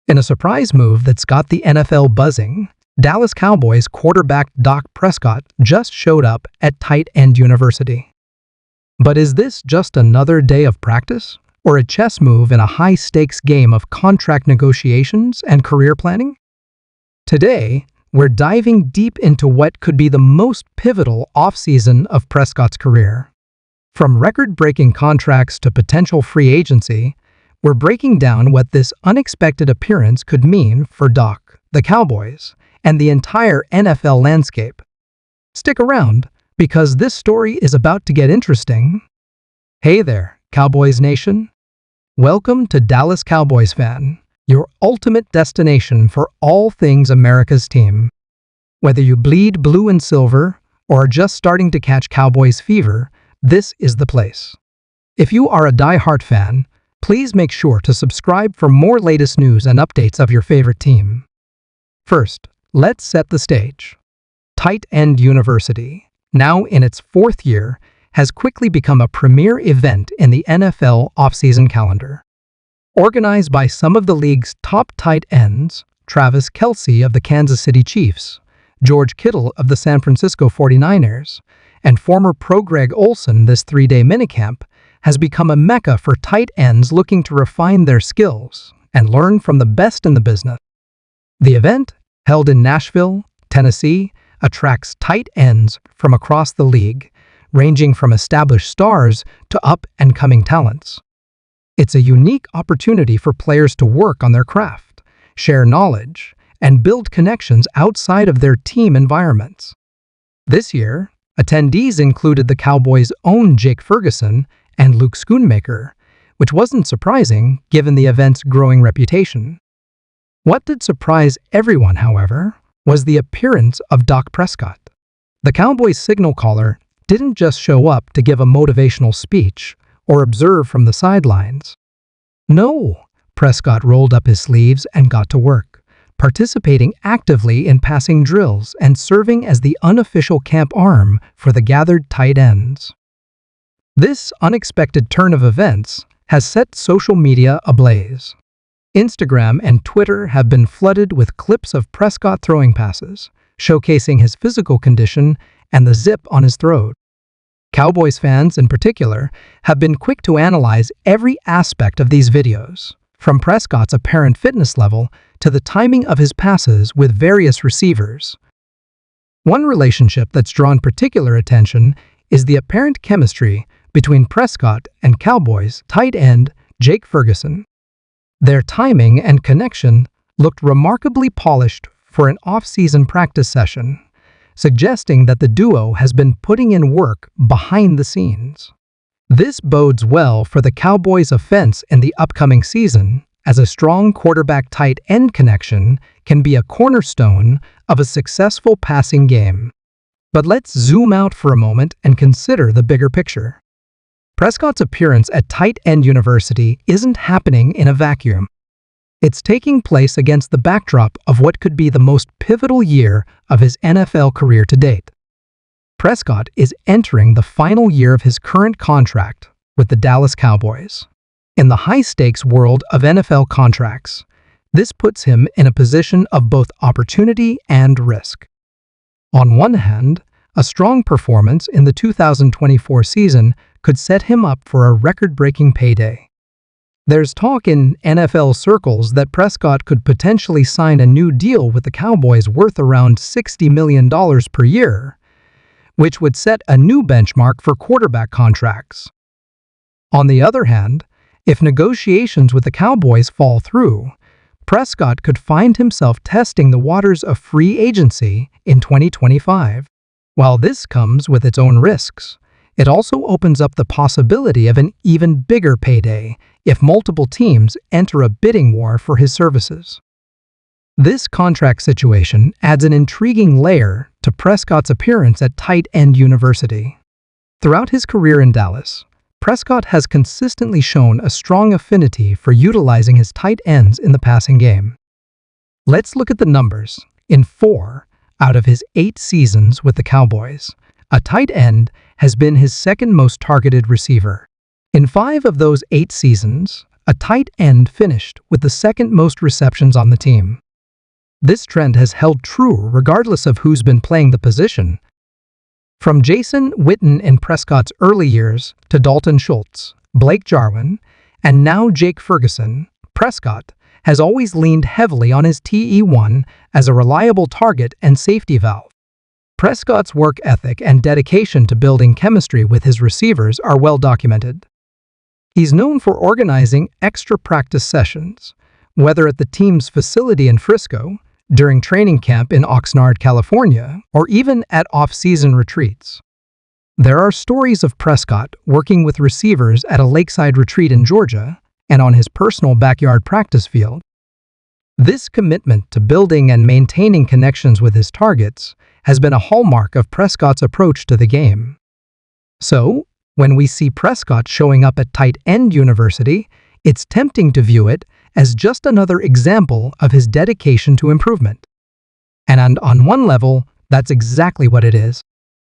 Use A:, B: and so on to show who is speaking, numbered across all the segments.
A: In a surprise move that's got the NFL buzzing, Dallas Cowboys quarterback Dak Prescott just showed up at tight end University. But is this just another day of practice, or a chess move in a high-stakes game of contract negotiations and career planning? Today, we're diving deep into what could be the most pivotal offseason of Prescott's career. From record-breaking contracts to potential free agency, we're breaking down what this unexpected appearance could mean for Dak, the Cowboys, and the entire NFL landscape. Stick around, because this story is about to get interesting. Hey there, Cowboys Nation. Welcome to Dallas Cowboys Fan, your ultimate destination for all things America's team. Whether you bleed blue and silver or are just starting to catch Cowboys fever, this is the place. If you are a die-hard fan, please make sure to subscribe for more latest news and updates of your favorite team. First, let's set the stage. Tight End University, now in its fourth year, has quickly become a premier event in the NFL offseason calendar. Organized by some of the league's top tight ends, Travis Kelce of the Kansas City Chiefs, George Kittle of the San Francisco 49ers, and former pro Greg Olsen, this three-day minicamp has become a mecca for tight ends looking to refine their skills and learn from the best in the business. The event, held in Nashville, Tennessee, attracts tight ends from across the league, ranging from established stars to up-and-coming talents. It's a unique opportunity for players to work on their craft, share knowledge, and build connections outside of their team environments. This year, attendees included the Cowboys' own Jake Ferguson and Luke Schoonmaker, which wasn't surprising given the event's growing reputation. What did surprise everyone, however, was the appearance of Dak Prescott. The Cowboys' signal caller didn't just show up to give a motivational speech or observe from the sidelines. No, Prescott rolled up his sleeves and got to work, participating actively in passing drills and serving as the unofficial camp arm for the gathered tight ends. This unexpected turn of events has set social media ablaze. Instagram and Twitter have been flooded with clips of Prescott throwing passes, showcasing his physical condition and the zip on his throat. Cowboys fans, in particular, have been quick to analyze every aspect of these videos, from Prescott's apparent fitness level to the timing of his passes with various receivers. One relationship that's drawn particular attention is the apparent chemistry between Prescott and Cowboys tight end Jake Ferguson. Their timing and connection looked remarkably polished for an off-season practice session, suggesting that the duo has been putting in work behind the scenes. This bodes well for the Cowboys' offense in the upcoming season, as a strong quarterback-tight end connection can be a cornerstone of a successful passing game. But let's zoom out for a moment and consider the bigger picture. Prescott's appearance at Tight End University isn't happening in a vacuum. It's taking place against the backdrop of what could be the most pivotal year of his NFL career to date. Prescott is entering the final year of his current contract with the Dallas Cowboys. In the high-stakes world of NFL contracts, this puts him in a position of both opportunity and risk. On one hand, a strong performance in the 2024 season could set him up for a record-breaking payday. There's talk in NFL circles that Prescott could potentially sign a new deal with the Cowboys worth around $60 million per year, which would set a new benchmark for quarterback contracts. On the other hand, if negotiations with the Cowboys fall through, Prescott could find himself testing the waters of free agency in 2025. While this comes with its own risks, it also opens up the possibility of an even bigger payday if multiple teams enter a bidding war for his services. This contract situation adds an intriguing layer to Prescott's appearance at Tight End University. Throughout his career in Dallas, Prescott has consistently shown a strong affinity for utilizing his tight ends in the passing game. Let's look at the numbers. In 4 out of his 8 seasons with the Cowboys, a tight end has been his second most targeted receiver. In 5 of those 8 seasons, a tight end finished with the second most receptions on the team. This trend has held true regardless of who's been playing the position. From Jason Witten in Prescott's early years to Dalton Schultz, Blake Jarwin, and now Jake Ferguson, Prescott has always leaned heavily on his TE1 as a reliable target and safety valve. Prescott's work ethic and dedication to building chemistry with his receivers are well documented. He's known for organizing extra practice sessions, whether at the team's facility in Frisco, during training camp in Oxnard, California, or even at off-season retreats. There are stories of Prescott working with receivers at a lakeside retreat in Georgia and on his personal backyard practice field. This commitment to building and maintaining connections with his targets has been a hallmark of Prescott's approach to the game. So, when we see Prescott showing up at tight end university, it's tempting to view it as just another example of his dedication to improvement. And on one level, that's exactly what it is.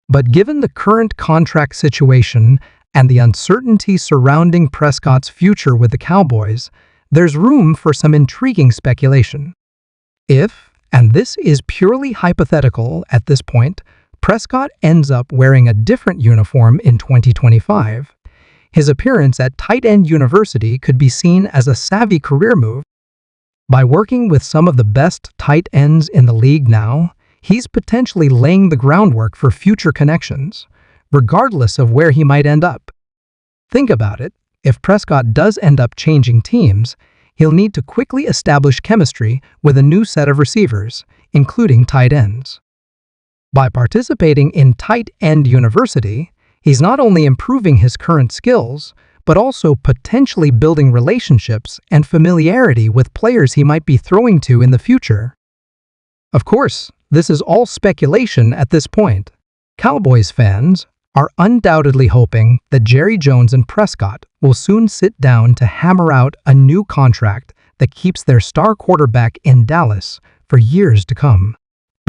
A: But given the current contract situation and the uncertainty surrounding Prescott's future with the Cowboys, there's room for some intriguing speculation. If, and this is purely hypothetical at this point, Prescott ends up wearing a different uniform in 2025, his appearance at tight end university could be seen as a savvy career move. By working with some of the best tight ends in the league now, he's potentially laying the groundwork for future connections, regardless of where he might end up. Think about it. If Prescott does end up changing teams, he'll need to quickly establish chemistry with a new set of receivers, including tight ends. By participating in tight end university, he's not only improving his current skills, but also potentially building relationships and familiarity with players he might be throwing to in the future. Of course, this is all speculation at this point. Cowboys fans are undoubtedly hoping that Jerry Jones and Prescott will soon sit down to hammer out a new contract that keeps their star quarterback in Dallas for years to come.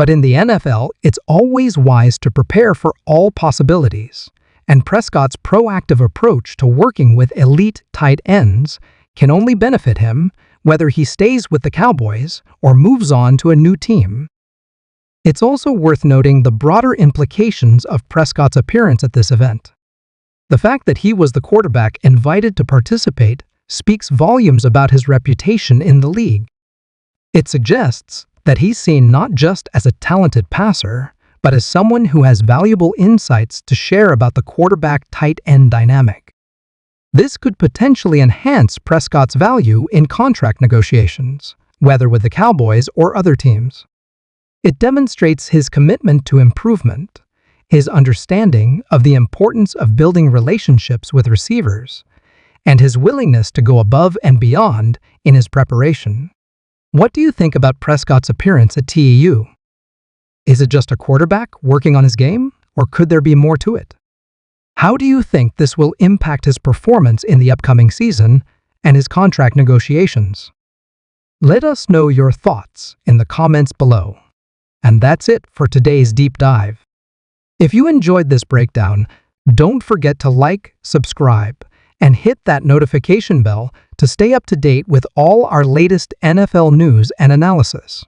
A: But in the NFL, it's always wise to prepare for all possibilities, and Prescott's proactive approach to working with elite tight ends can only benefit him whether he stays with the Cowboys or moves on to a new team. It's also worth noting the broader implications of Prescott's appearance at this event. The fact that he was the quarterback invited to participate speaks volumes about his reputation in the league. It suggests that he's seen not just as a talented passer, but as someone who has valuable insights to share about the quarterback-tight end dynamic. This could potentially enhance Prescott's value in contract negotiations, whether with the Cowboys or other teams. It demonstrates his commitment to improvement, his understanding of the importance of building relationships with receivers, and his willingness to go above and beyond in his preparation. What do you think about Prescott's appearance at TEU? Is it just a quarterback working on his game, or could there be more to it? How do you think this will impact his performance in the upcoming season and his contract negotiations? Let us know your thoughts in the comments below. And that's it for today's deep dive. If you enjoyed this breakdown, don't forget to like, subscribe, and hit that notification bell to stay up to date with all our latest NFL news and analysis.